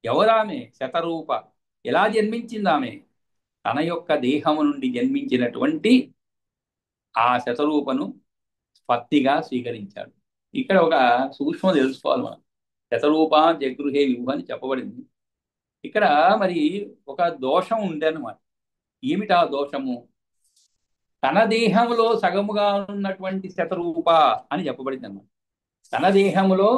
Speaker 3: ఎవరామె? శతరూప. ఎలా జన్మించింది ఆమె? తన యొక్క దేహము నుండి జన్మించినటువంటి ఆ శతరూపను పత్నిగా స్వీకరించాడు. ఇక్కడ ఒక సూక్ష్మం తెలుసుకోవాలి మనం. శతరూప జగృహే విభు అని చెప్పబడింది. ఇక్కడ మరి ఒక దోషం ఉండే అనమాట. ఏమిటా దోషము? తన దేహంలో సగముగా ఉన్నటువంటి శతరూప అని చెప్పబడింది అన్నమాట. తన దేహములో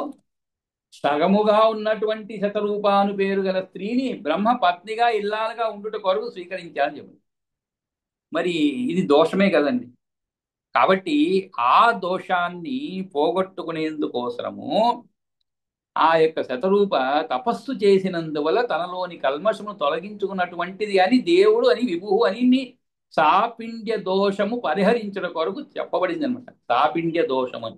Speaker 3: సగముగా ఉన్నటువంటి శతరూప అను పేరు గల స్త్రీని బ్రహ్మ పత్నిగా ఇల్లాలుగా ఉండుట కొరకు స్వీకరించాలని చెప్పండి. మరి ఇది దోషమే కదండి. కాబట్టి ఆ దోషాన్ని పోగొట్టుకునేందుకోసరము ఆ యొక్క శతరూప తపస్సు చేసినందువల్ల తనలోని కల్మషమును తొలగించుకున్నటువంటిది అని దేవుడు అని విభువు అని సాపిండ్య దోషము పరిహరించడం కొరకు చెప్పబడింది అనమాట. సాపిండ్య దోషము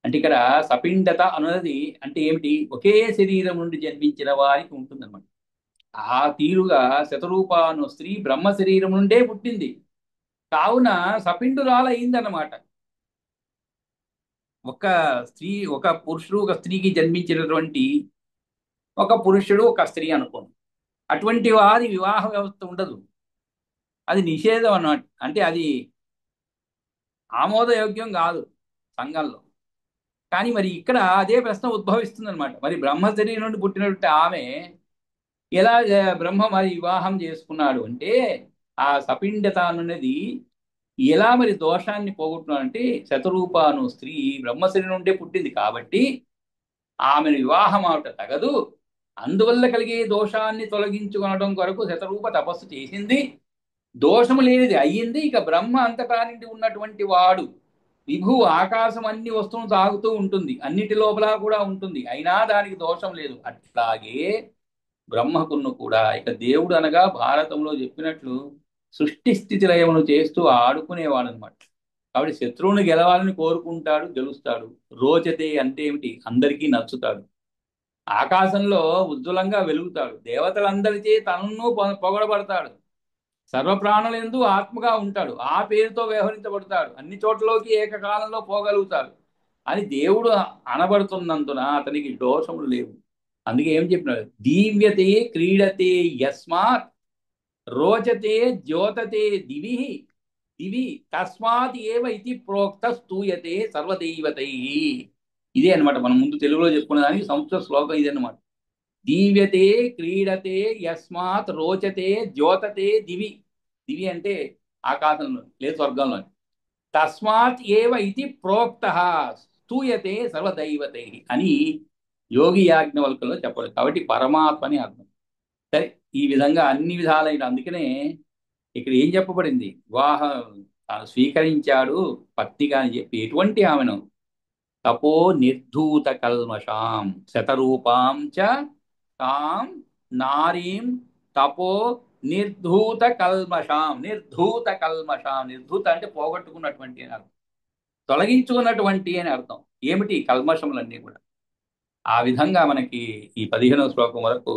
Speaker 3: అంటే ఇక్కడ సపిండత అన్నది అంటే ఏమిటి? ఒకే శరీరం నుండి జన్మించిన వారికి ఉంటుందన్నమాట. ఆ తీరుగా శతరూపాను స్త్రీ బ్రహ్మ శరీరం నుండే పుట్టింది కావున సపిండురాలు అయిందన్నమాట. ఒక స్త్రీ, ఒక పురుషుడు ఒక స్త్రీకి జన్మించినటువంటి, ఒక పురుషుడు ఒక స్త్రీ అనుకోండి, అటువంటి వారి వివాహ వ్యవస్థ ఉండదు. అది నిషేధం అన్నమాట. అంటే అది ఆమోదయోగ్యం కాదు సంఘంలో. కానీ మరి ఇక్కడ అదే ప్రశ్న ఉద్భవిస్తుంది అనమాట. మరి బ్రహ్మచర్య నుండి పుట్టినటువంటి ఆమె ఎలా బ్రహ్మ మరి వివాహం చేసుకున్నాడు అంటే ఆ సపిండత అనేది ఎలా మరి దోషాన్ని పోగొట్టున్నాడు అంటే శతరూపాను స్త్రీ బ్రహ్మశరీరం నుండే పుట్టింది కాబట్టి ఆమెను వివాహం అవట తగదు. అందువల్ల కలిగే దోషాన్ని తొలగించుకొనడం కొరకు శతరూప తపస్సు చేసింది. దోషము లేనిది అయ్యింది. ఇక బ్రహ్మ అంతటా నుండి ఉన్నటువంటి వాడు విభువు ఆకాశం అన్ని వస్తువులు తాగుతూ ఉంటుంది, అన్నిటి లోపల కూడా ఉంటుంది, అయినా దానికి దోషం లేదు. అట్లాగే బ్రహ్మకును కూడా ఇక దేవుడు అనగా భారతంలో చెప్పినట్లు సృష్టి స్థితి లయమును చేస్తూ ఆడుకునేవాడు అనమాట. కాబట్టి శత్రువుని గెలవాలని కోరుకుంటాడు, గెలుస్తాడు. రోచతే అంటే ఏమిటి? అందరికీ నచ్చుతాడు. ఆకాశంలో ఉజ్వలంగా వెలుగుతాడు. దేవతలందరిచే తనను పొగడబడతాడు. సర్వప్రాణులందు ఆత్మగా ఉంటాడు. ఆ పేరుతో వ్యవహరించబడతాడు. అన్ని చోట్లలోకి ఏకకాలంలో పోగలుగుతాడు అని దేవుడు అనబడుతున్నందున అతనికి దోషములు లేవు. అందుకే ఏం చెప్పినాడు? దీవ్యతే క్రీడతే యస్మాత్ రోచతే ద్యోతతే దివి దివి తస్మాత్ ఏవ ఇది ప్రోక్త స్తూయతే సర్వదైవతై. ఇదే అనమాట మనం ముందు తెలుగులో చెప్పుకునే దానికి సంస్కృత శ్లోకం ఇదే అనమాట. దీవ్యతే క్రీడతే యస్మాత్ రోచతే ద్యోతతే దివి. దివి అంటే ఆకాశంలో లేదు, స్వర్గంలో. తస్మాత్ ఏవ ఇది ప్రోక్త స్తూయతే సర్వదైవతై అని యోగి యాజ్ఞవల్కులో చెప్పలేదు. కాబట్టి పరమాత్మ అని అర్థం. సరే, ఈ విధంగా అన్ని విధాలైన అందుకనే ఇక్కడ ఏం చెప్పబడింది? వివాహం తాను స్వీకరించాడు పత్నిగా అని చెప్పి ఎటువంటి ఆమెను తపో నిర్ధూత కల్మషాం శతరూపాం చ తాం నారీం తపో నిర్ధూత కల్మషాం. నిర్ధూత కల్మషాం, నిర్ధూత అంటే పోగొట్టుకున్నటువంటి అని అర్థం, తొలగించుకున్నటువంటి అని అర్థం. ఏమిటి కల్మషములన్నీ కూడా. ఆ విధంగా మనకి ఈ 15వ శ్లోకం వరకు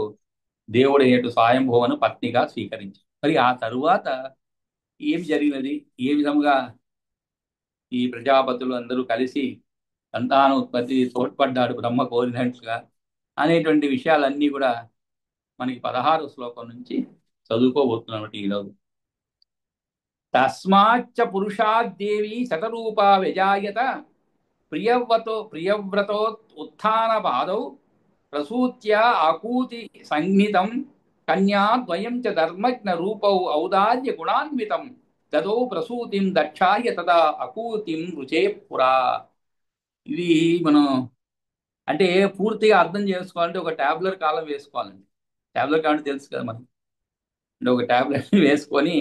Speaker 3: దేవుడు ఏటు స్వయంభువను పత్నిగా స్వీకరించాడు. మరి ఆ తరువాత ఏం జరిగినది? ఏ విధముగా ఈ ప్రజాపతులు అందరూ కలిసి సంతానోత్పత్తి తోడ్పడ్డాడు బ్రహ్మ కోరినట్లుగా అనేటువంటి విషయాలన్నీ కూడా మనకి 16వ శ్లోకం నుంచి చదువుకోబోతున్నాం ఈరోజు. తస్మాచ్చ పురుషాద్దేవి శతరూపా వ్యజాయత ప్రియవ్రతో ఉత్థాన పాదౌ ప్రసూత్య ఆకూతి సంహితం కన్యాద్వయం చ ధర్మజ్ఞ రూపౌ ఔదార్య గుణాన్వితం దదౌ ప్రసూతిం దక్షాయ తదా అకూతిం రుచే పురా. ఇది మనం అంటే పూర్తిగా అర్థం చేసుకోవాలంటే ఒక ట్యాబ్లెట్ కాలం వేసుకోవాలండి. ట్యాబ్లెట్ కాలం తెలుసు కదా మనకి. అంటే ఒక ట్యాబ్లెట్ వేసుకొని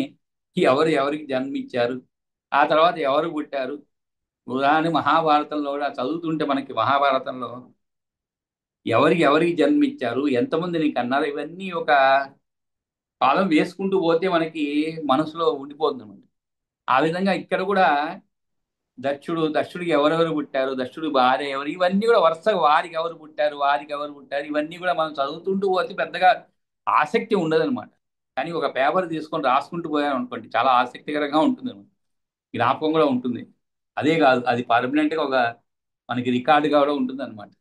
Speaker 3: ఎవరు ఎవరికి జన్మించారు, ఆ తర్వాత ఎవరు పుట్టారు. ఉదాహరణ మహాభారతంలో కూడా చదువుతుంటే మనకి మహాభారతంలో ఎవరికి ఎవరికి జన్మించారు, ఎంతమంది నీకు అన్నారు, ఇవన్నీ ఒక కాలం వేసుకుంటూ పోతే మనకి మనసులో ఉండిపోతుంది. ఆ విధంగా ఇక్కడ కూడా దక్షుడికి ఎవరెవరు పుట్టారు, దక్షుడు భార్య ఎవరు, ఇవన్నీ కూడా వరుసగా వారికి ఎవరు పుట్టారు, వారికి ఎవరు పుట్టారు, ఇవన్నీ కూడా మనం చదువుతుంటూ పోతే పెద్దగా ఆసక్తి ఉండదన్నమాట. కానీ ఒక పేపర్ తీసుకొని రాసుకుంటూ పోయాను అనుకోండి, చాలా ఆసక్తికరంగా ఉంటుంది అనమాట. జ్ఞాపకం కూడా ఉంటుంది. అదే కాదు, అది పర్మనెంట్గా ఒక మనకి రికార్డుగా కూడా ఉంటుంది అనమాట.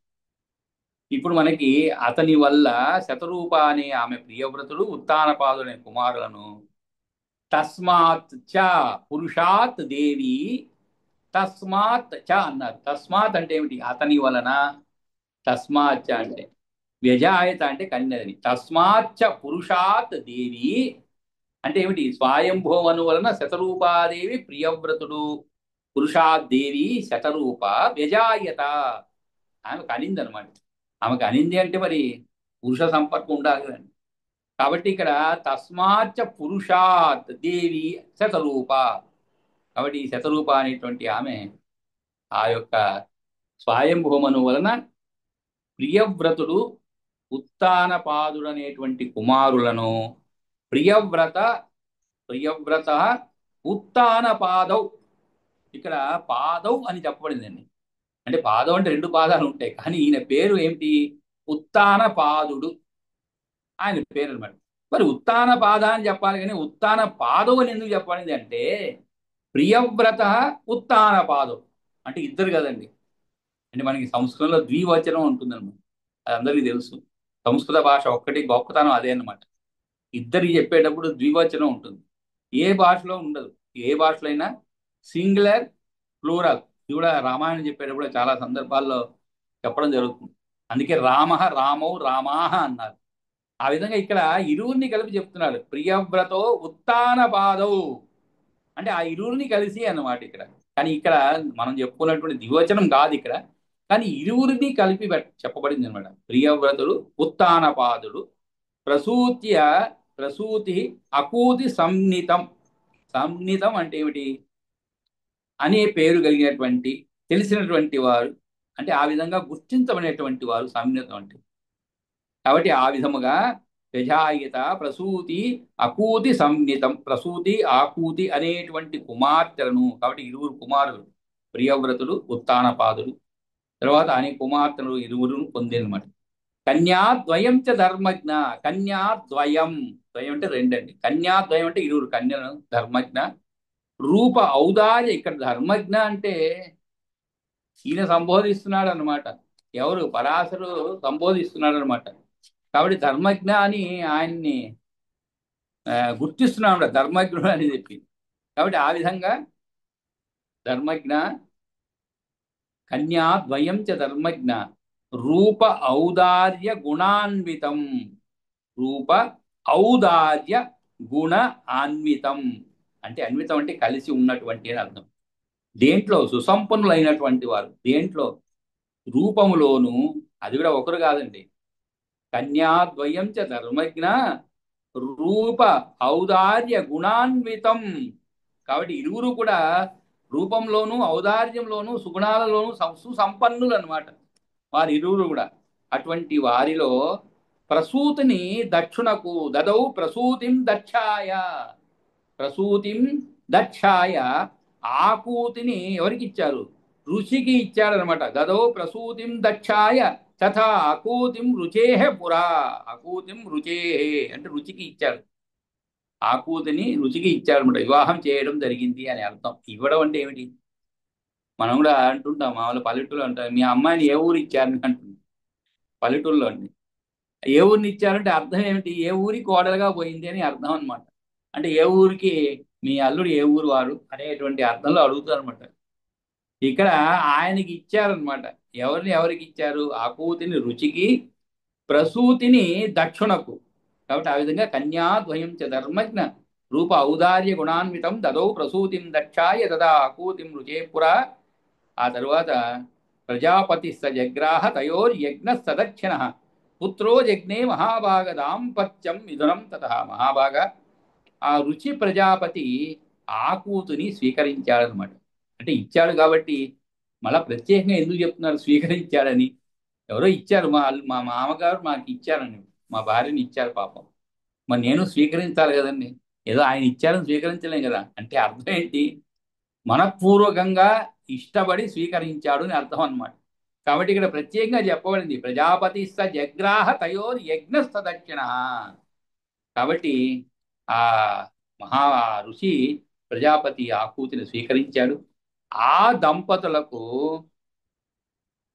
Speaker 3: ఇప్పుడు మనకి అతని వల్ల శతరూప అనే ఆమె ప్రియవ్రతుడు, ఉత్తానపాదుడు అనే కుమారులను తస్మాత్ చ పురుషాత్ దేవి, తస్మాత్ చ అన్నారు. తస్మాత్ అంటే ఏమిటి? అతని వలన. తస్మాత్ చ అంటే వ్యజాయత అంటే కన్యదని. తస్మాత్ చ పురుషాత్ దేవి అంటే ఏమిటి? స్వయంభువను వలన శతరూపాదేవి ప్రియవ్రతుడు, పురుషాదేవి శతరూప వ్యజాయత ఆమెకు అనింది అనమాట. ఆమెకు అనింది అంటే మరి పురుష సంపర్కం ఉండాలి కదండి. కాబట్టి ఇక్కడ తస్మాత్ పురుషాత్ దేవి శతరూప. కాబట్టి ఈ శతరూప అనేటువంటి ఆమె ఆ యొక్క స్వయంభూమను వలన ప్రియవ్రతుడు, ఉత్తానపాదుడు అనేటువంటి కుమారులను ప్రియవ్రత ప్రియవ్రత ఉత్తానపాదౌ. ఇక్కడ పాదౌ అని చెప్పబడిందండి. అంటే పాదం అంటే రెండు పాదాలు ఉంటాయి, కానీ ఈయన పేరు ఏమిటి? ఉత్తానపాదుడు ఆయన పేరు అనమాట. మరి ఉత్తాన పాద అని చెప్పాలి, కానీ ఉత్తాన పాదం అని ఎందుకు చెప్పాలి అంటే ప్రియవ్రత ఉత్తాన పాదం అంటే ఇద్దరు కదండి. అంటే మనకి సంస్కృతంలో ద్వివచనం ఉంటుందన్నమాట. అది అందరికీ తెలుసు. సంస్కృత భాష ఒక్కటి గొప్పతనం అదే అన్నమాట. ఇద్దరికి చెప్పేటప్పుడు ద్వివచనం ఉంటుంది. ఏ భాషలో ఉండదు. ఏ భాషలో అయినా సింగులర్, ప్లూరల్. ఇది కూడా రామాయణం చెప్పేటప్పుడు చాలా సందర్భాల్లో చెప్పడం జరుగుతుంది. అందుకే రామ, రామౌ, రామాహ అన్నారు. ఆ విధంగా ఇక్కడ ఇరువురిని కలిపి చెప్తున్నాడు. ప్రియవ్రతో ఉత్తాన పాదౌ అంటే ఆ ఇరువురిని కలిసి అన్నమాట ఇక్కడ. కానీ ఇక్కడ మనం చెప్పుకున్నటువంటి ద్వివచనం కాదు ఇక్కడ. కానీ ఇరువురిని కలిపి చెప్పబడింది అనమాట. ప్రియవ్రతుడు ఉత్తానపాదుడు ప్రసూత్య, ప్రసూతి అకూతి సంనితం. సంనితం అంటే ఏమిటి? అనే పేరు కలిగినటువంటి, తెలిసినటువంటి వారు, అంటే ఆ విధంగా గుర్తించబడినటువంటి వారు సంనితం అంటే. కాబట్టి ఆ విధముగా యజాయిత ప్రసూతి అకూతి సంనితం. ప్రసూతి ఆకూతి అనేటువంటి కుమార్తెలను, కాబట్టి ఇరువురు కుమారులు, ప్రియవ్రతుడు ఉత్తానపాదుడు, తర్వాత అనే కుమార్తెలు ఇరువురు పొందినమాట. కన్యాద్వయం చ ధర్మజ్ఞ. కన్యాద్వయం, ద్వయం అంటే రెండండి. కన్యాద్వయం అంటే ఇరువురు కన్యలను, ధర్మజ్ఞ. రూప ఔదార్య, ఇక్కడ ధర్మజ్ఞ అంటే ఈయన సంబోధిస్తున్నాడు అనమాట. ఎవరు? పరాశరు సంబోధిస్తున్నాడు అనమాట. కాబట్టి ధర్మజ్ఞ అని ఆయన్ని గుర్తిస్తున్నాడు, ధర్మజ్ఞుడు అని చెప్పి. కాబట్టి ఆ విధంగా ధర్మజ్ఞ, కన్యాద్వయం చ ధర్మజ్ఞ, రూప ఔదార్య గుణాన్వితం. రూప ఔదార్య గుణ ఆన్వితం అంటే, అన్వితం అంటే కలిసి ఉన్నటువంటి అని అర్థం. దేంట్లో? సుసంపన్నులైనటువంటి వారు. దేంట్లో? రూపములోను. అది కూడా ఒకరు కాదండి. కన్యాద్వయం చ ధర్మజ్ఞ రూప ఔదార్య గుణాన్వితం. కాబట్టి ఇరువురు కూడా రూపంలోను, ఔదార్యంలోను, సుగుణాలలోను సుసంపన్నులు అనమాట వారి ఇరువురు కూడా. అటువంటి వారిలో ప్రసూతిని దక్షునకు దదౌ ప్రసూతిం దక్షాయ. ప్రసూతిం దక్షాయ, ఆకూతిని ఎవరికి ఇచ్చారు? ఋషికి ఇచ్చారనమాట. దదౌ ప్రసూతిం దక్షాయ తథా ఆకూతిం రుచేహ పురా. ఆకూతిం రుచేహే అంటే రుచికి ఇచ్చారు. ఆకూతిని రుచికి ఇచ్చారనమాట. వివాహం చేయడం జరిగింది అని అర్థం. ఇవ్వడం అంటే ఏమిటి? మనం కూడా అంటుంటాం, మామూలు పల్లెటూరు అంటాం, మీ అమ్మాయిని ఏ ఊరు ఇచ్చారని అంటుంది పల్లెటూరులో అండి. ఏ ఊరిని ఇచ్చారంటే అర్థం ఏమిటి? ఏ ఊరికి కోడలుగా పోయింది అని అర్థం అనమాట. అంటే ఏ ఊరికి, మీ అల్లుడు ఏ ఊరు వారు అనేటువంటి అర్థంలో అడుగుతారు అనమాట. ఇక్కడ ఆయనకి ఇచ్చారనమాట. ఎవరికి ఇచ్చారు? ఆకూతిని రుచికి, ప్రసూతిని దక్షుణకు. కాబట్టి ఆ విధంగా కన్యాద్వయం చ ధర్మజ్ఞ రూప ఔదార్య గుణాన్వితం దదౌ ప్రసూతిం దక్షాయ తదా ఆకూతిం రుచేపుర. ఆ తరువాత ప్రజాపతి స జగ్రాహ తయోర్యజ్ఞ సదక్షిణ పుత్రో యజ్ఞే మహాభాగ దాంపత్యం మిథునం తత. మహాభాగ, ఆ రుచి ప్రజాపతి ఆకూతుని స్వీకరించాడనమాట. అంటే ఇచ్చాడు కాబట్టి మళ్ళా ప్రత్యేకంగా ఎందుకు చెప్తున్నారు స్వీకరించాడని? ఎవరో ఇచ్చారు, మా మామగారు మాకు ఇచ్చారని, మా భార్యని ఇచ్చారు పాపం. మరి నేను స్వీకరించాలి కదండి. ఏదో ఆయన ఇచ్చారని స్వీకరించలేం కదా. అంటే అర్థం ఏంటి? మనపూర్వకంగా ఇష్టపడి స్వీకరించాడు అని అర్థం అన్నమాట. కాబట్టి ఇక్కడ ప్రత్యేకంగా చెప్పబడింది ప్రజాపతి స జగ్రాహ తయోర్ యజ్ఞ సదక్షిణ. కాబట్టి ఆ మహా ఋషి ప్రజాపతి ఆకూతిని స్వీకరించాడు. ఆ దంపతులకు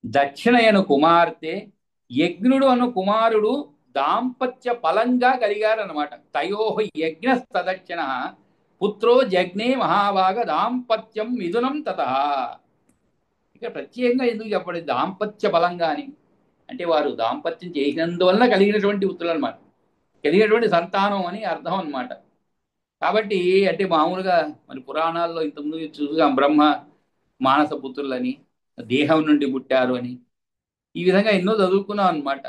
Speaker 3: దక్షిణయను కుమార్తె, యజ్ఞుడు అను కుమారుడు దాంపత్య ఫలంగా కలిగారనమాట. తయోహ యజ్ఞ సదక్షిణ పుత్రో జగ్నే మహాభాగ దాంపత్యం మిథునం తత. ఇక ప్రత్యేకంగా ఎందుకు చెప్పండి దాంపత్య బలంగా అని? అంటే వారు దాంపత్యం చేసినందువల్ల కలిగినటువంటి పుత్రులు అనమాట, కలిగినటువంటి సంతానం అని అర్థం అనమాట. కాబట్టి అంటే మామూలుగా మరి పురాణాల్లో ఇంతకుముందు చూసాం, బ్రహ్మ మానస పుత్రులని, దేహం నుండి పుట్టారు అని, ఈ విధంగా ఎన్నో చదువుకున్నాం అనమాట.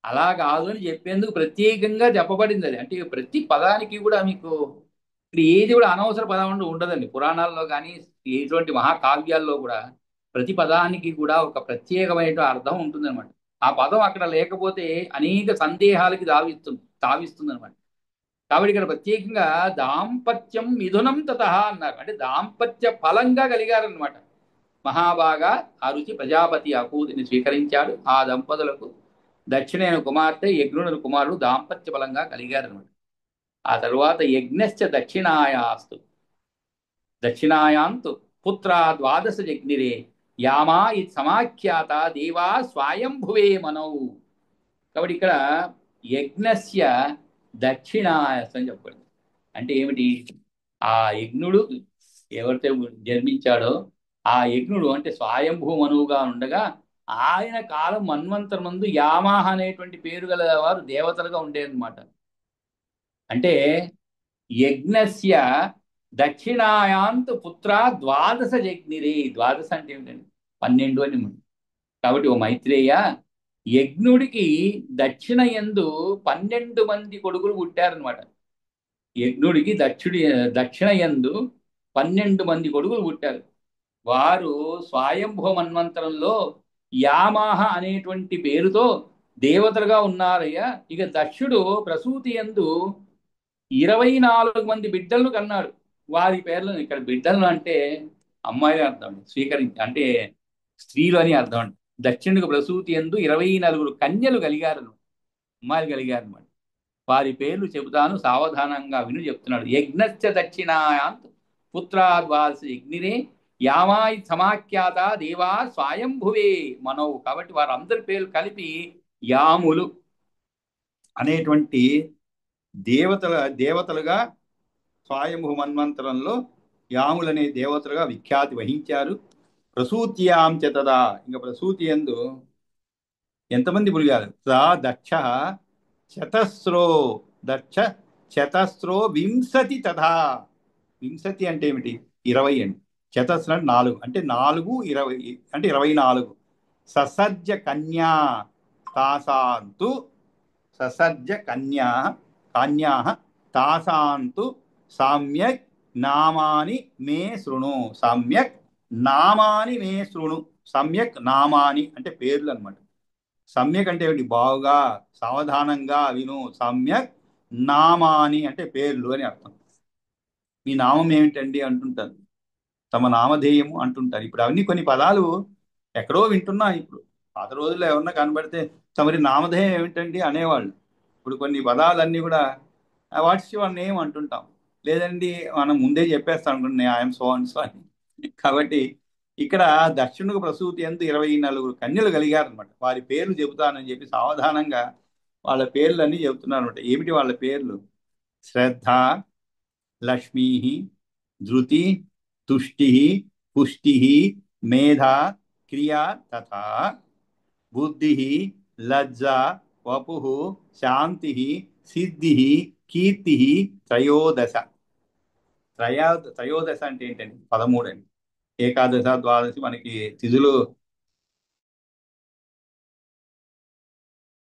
Speaker 3: అలా కాదు అని చెప్పేందుకు ప్రత్యేకంగా చెప్పబడింది అది. అంటే ప్రతి పదానికి కూడా మీకు ఇక్కడ ఏది కూడా అనవసర పదం అంటూ ఉండదండి. పురాణాల్లో కానీ ఎటువంటి మహాకావ్యాల్లో కూడా ప్రతి పదానికి కూడా ఒక ప్రత్యేకమైన అర్థం ఉంటుందన్నమాట. ఆ పదం అక్కడ లేకపోతే అనేక సందేహాలకి తావిస్తుంది అనమాట. కాబట్టి ఇక్కడ ప్రత్యేకంగా దాంపత్యం మిథునం తత అన్నారు. అంటే దాంపత్య ఫలంగా కలిగారనమాట. మహాబాగా ఆ రుచి ప్రజాపతి ఆకూతిని స్వీకరించాడు. ఆ దంపతులకు దక్షిణైన కుమార్తె, యజ్ఞుడు కుమారుడు దాంపత్య బలంగా కలిగారనమాట. ఆ తరువాత యజ్ఞశ్చ దక్షిణాయాస్తు, దక్షిణాయాంతు పుత్ర ద్వాదశ జగ్నిరే యామా ఇది సమాఖ్యాత దేవా స్వయంభువే మనౌ. కాబట్టి ఇక్కడ యజ్ఞస్య దక్షిణాయస్ అని చెప్పండి. అంటే ఏమిటి? ఆ యజ్ఞుడు ఎవరితో జన్మించాడో ఆ యజ్ఞుడు అంటే స్వయంభూ మనువుగా ఉండగా ఆయన కాలం మన్వంతరం నందు యామాహ అనేటువంటి పేరు గల వారు దేవతలుగా ఉండేదన్నమాట. అంటే యజ్ఞస్య దక్షిణాయాంత్ పుత్ర ద్వాదశ జగ్నిరే. ద్వాదశ అంటే ఏమిటండి? 12 అని ఉంది. కాబట్టి ఓ మైత్రేయ, యజ్ఞుడికి దక్షిణ యందు 12 మంది కొడుకులు పుట్టారనమాట. యజ్ఞుడికి దక్షిణ యందు 12 మంది కొడుకులు పుట్టారు. వారు స్వయంభూ మన్వంతరంలో యామాహ అనేటువంటి పేరుతో దేవతలుగా ఉన్నారయ్యా. ఇక దక్షుడు ప్రసూతి యందు 24 మంది బిడ్డలను కన్నాడు. వారి పేర్లను ఇక్కడ బిడ్డలను అంటే అమ్మాయిలు అర్థం, అంటే స్త్రీలు అని అర్థం అండి. దక్షిణకు ప్రసూతి యందు 24 కన్యలు కలిగారు, అమ్మాయిలు కలిగారు అన్నమాట. వారి పేర్లు చెబుతాను, సావధానంగా విను చెప్తున్నాడు. యజ్ఞశ్చ దక్షిణాయాంత్ పుత్రాద్వాసి యజ్ఞిరే యామాయి సమాఖ్యాత దేవా స్వయంభువే మనవు. కాబట్టి వారందరి పేర్లు కలిపి యాములు అనేటువంటి దేవతలుగా స్వయంభూ మన్వంతరంలో యాములనే దేవతలుగా విఖ్యాతి వహించారు. ప్రసూత్యాం చ తదా, ఇంకా ప్రసూతి యందు ఎంతమంది పులిగారు? సా దక్ష శతస్రో, దక్ష శతస్రో వింశతి తథా. వింశతి అంటే ఏమిటి? 20 అండి. శతస్ర అంటే 4, అంటే 4 20 అంటే 24. ససర్జ కన్యా తాసాంతు, ససర్జ కన్యా తాసాంతు సమ్యక్ నామాని మే శృణు. సమ్యక్ నామాని మే శృణు. సమ్యక్ నామాని అంటే పేర్లు అన్నమాట. సమ్యక్ అంటే ఏమిటి? బాగుగా, సావధానంగా విను. సమ్యక్ నామాని అంటే పేర్లు అని అర్థం. మీ నామం ఏమిటండి అంటుంటారు, తమ నామధేయము అంటుంటారు. ఇప్పుడు అవన్నీ కొన్ని పదాలు ఎక్కడో వింటున్నా. ఇప్పుడు పాత రోజుల్లో ఎవరన్నా కనబడితే తమరి నామధేయం ఏమిటండి అనేవాళ్ళు. ఇప్పుడు కొన్ని పదాలన్నీ కూడా వాట్స్ యువర్ నేమ్ అంటుంటాం. లేదండి మనం ముందే చెప్పేస్తాం అనుకోండి, ఐఎమ్ సో అండ్ సో అని. కాబట్టి ఇక్కడ దక్షిణకు ప్రసూతి యందు 24 కన్యలు కలిగారు అనమాట. వారి పేర్లు చెబుతానని చెప్పి సావధానంగా వాళ్ళ పేర్లు అన్నీ చెబుతున్నారు అనమాట. ఏమిటి వాళ్ళ పేర్లు? శ్రద్ధ, లక్ష్మీ, ధృతి, తుష్టి, పుష్టి, మేధ, క్రియా తథా బుద్ధి, లజ్జ, వపు, శాంతి, సిద్ధి, కీర్తి, త్రయోదశ. త్రయోదశ అంటే ఏంటండి? 13 అండి. ఏకాదశ ద్వాదశి మనకి తిథులు